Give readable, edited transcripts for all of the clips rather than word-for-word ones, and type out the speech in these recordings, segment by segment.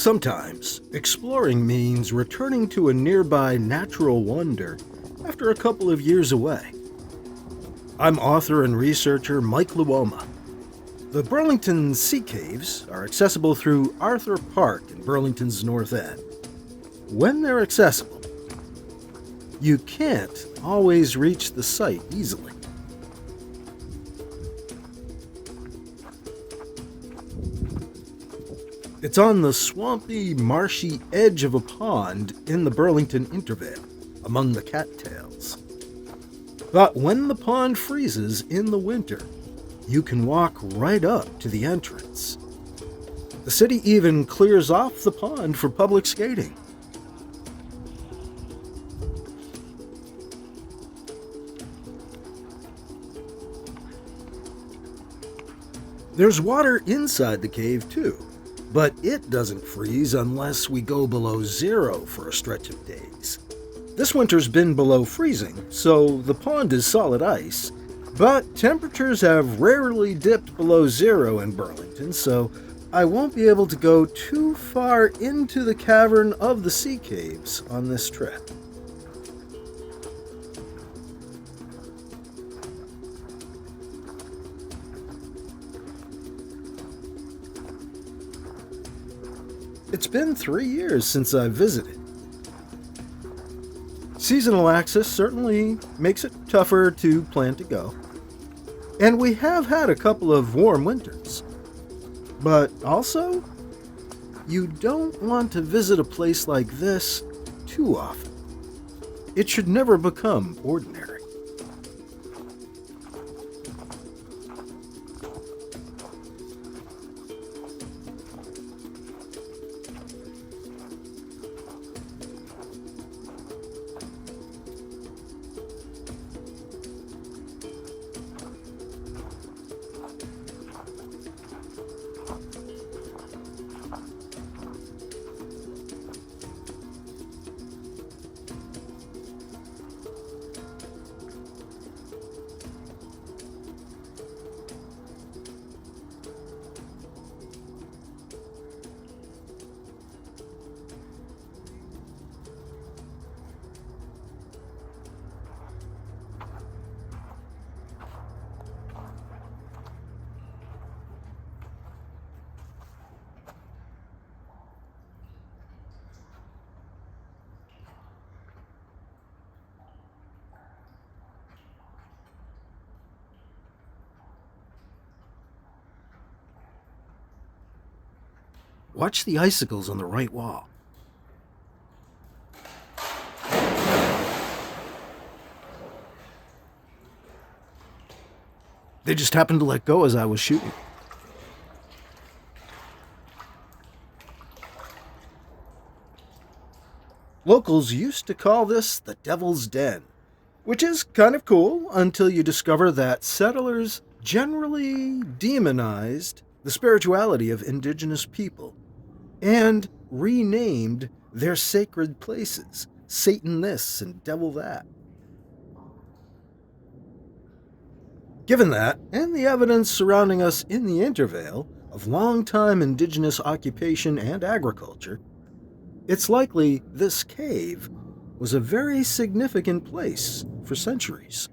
Sometimes, exploring means returning to a nearby natural wonder after a couple of years away. I'm author and researcher Mike Luoma. The Burlington Sea Caves are accessible through Arthur Park in Burlington's North End. When they're accessible, you can't always reach the site easily. It's on the swampy, marshy edge of a pond in the Burlington Intervale, among the cattails. But when the pond freezes in the winter, you can walk right up to the entrance. The city even clears off the pond for public skating. There's water inside the cave too, but it doesn't freeze unless we go below zero for a stretch of days. This winter's been below freezing, so the pond is solid ice, but temperatures have rarely dipped below zero in Burlington, so I won't be able to go too far into the cavern of the sea caves on this trip. It's been 3 years since I've visited. Seasonal access certainly makes it tougher to plan to go. And we have had a couple of warm winters. But also, you don't want to visit a place like this too often. It should never become ordinary. Watch the icicles on the right wall. They just happened to let go as I was shooting. Locals used to call this the Devil's Den, which is kind of cool until you discover that settlers generally demonized the spirituality of indigenous people and renamed their sacred places Satan this and Devil that. Given that, and the evidence surrounding us in the Intervale of long-time indigenous occupation and agriculture, it's likely this cave was a very significant place for centuries.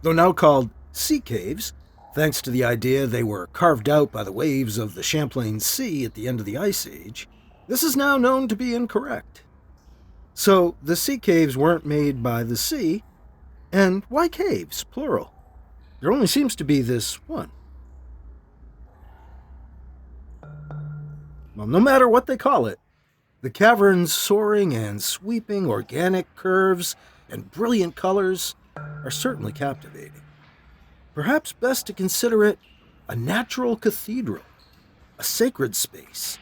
Though now called sea caves, thanks to the idea they were carved out by the waves of the Champlain Sea at the end of the Ice Age, this is now known to be incorrect. So the sea caves weren't made by the sea, and why caves, plural? There only seems to be this one. Well, no matter what they call it, the cavern's soaring and sweeping organic curves and brilliant colors are certainly captivating. Perhaps best to consider it a natural cathedral, a sacred space.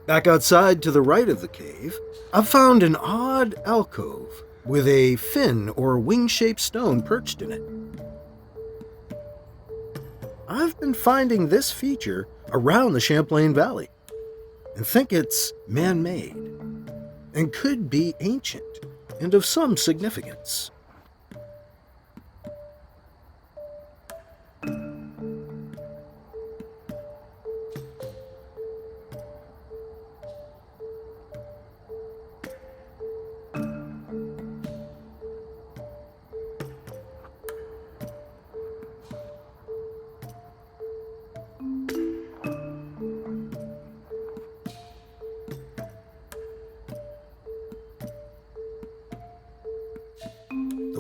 Back outside to the right of the cave, I've found an odd alcove with a fin or wing-shaped stone perched in it. I've been finding this feature around the Champlain Valley and think it's man-made and could be ancient and of some significance.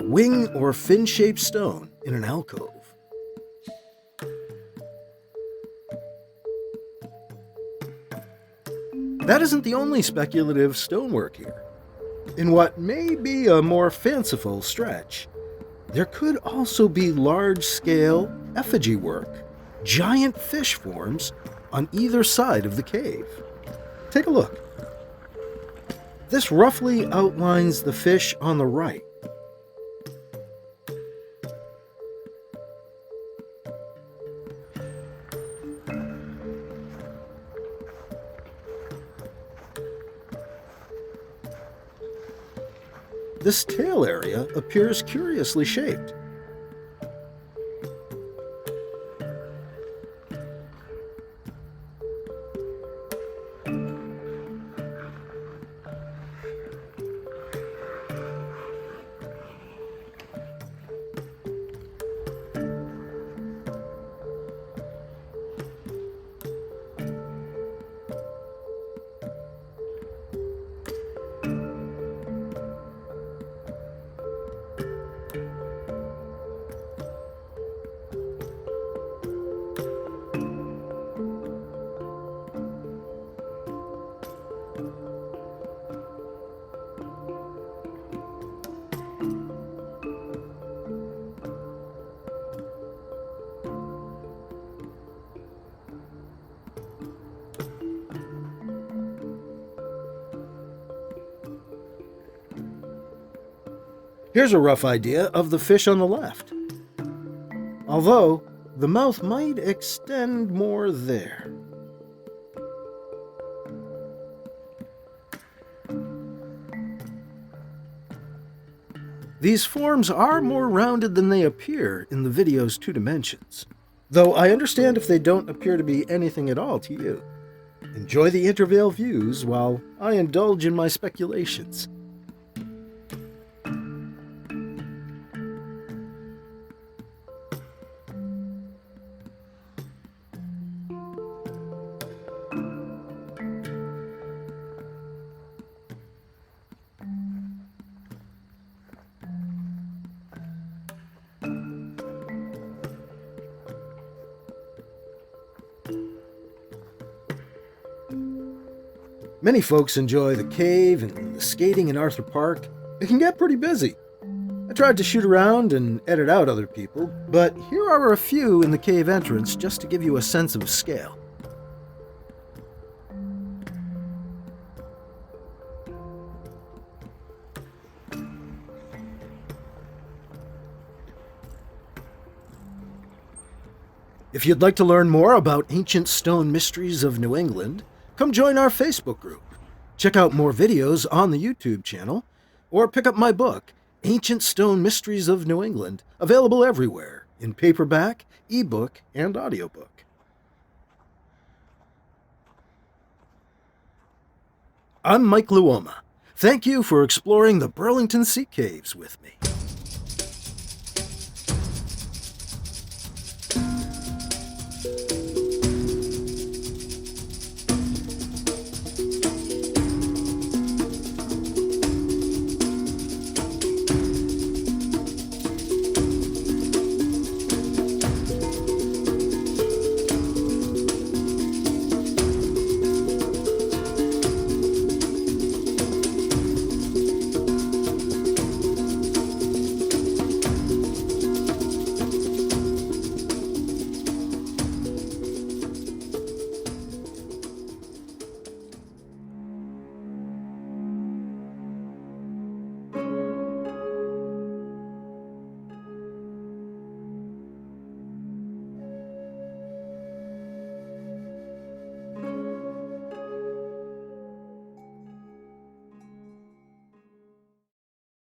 Wing or fin-shaped stone in an alcove. That isn't the only speculative stonework here. In what may be a more fanciful stretch, there could also be large-scale effigy work, giant fish forms on either side of the cave. Take a look. This roughly outlines the fish on the right. This tail area appears curiously shaped. Here's a rough idea of the fish on the left. Although, the mouth might extend more there. These forms are more rounded than they appear in the video's 2 dimensions, though I understand if they don't appear to be anything at all to you. Enjoy the Intervale views while I indulge in my speculations. Many folks enjoy the cave and the skating in Arthur Park. It can get pretty busy. I tried to shoot around and edit out other people, but here are a few in the cave entrance just to give you a sense of scale. If you'd like to learn more about ancient stone mysteries of New England, come join our Facebook group. Check out more videos on the YouTube channel, or pick up my book, Ancient Stone Mysteries of New England, available everywhere in paperback, ebook, and audiobook. I'm Mike Luoma. Thank you for exploring the Burlington Sea Caves with me.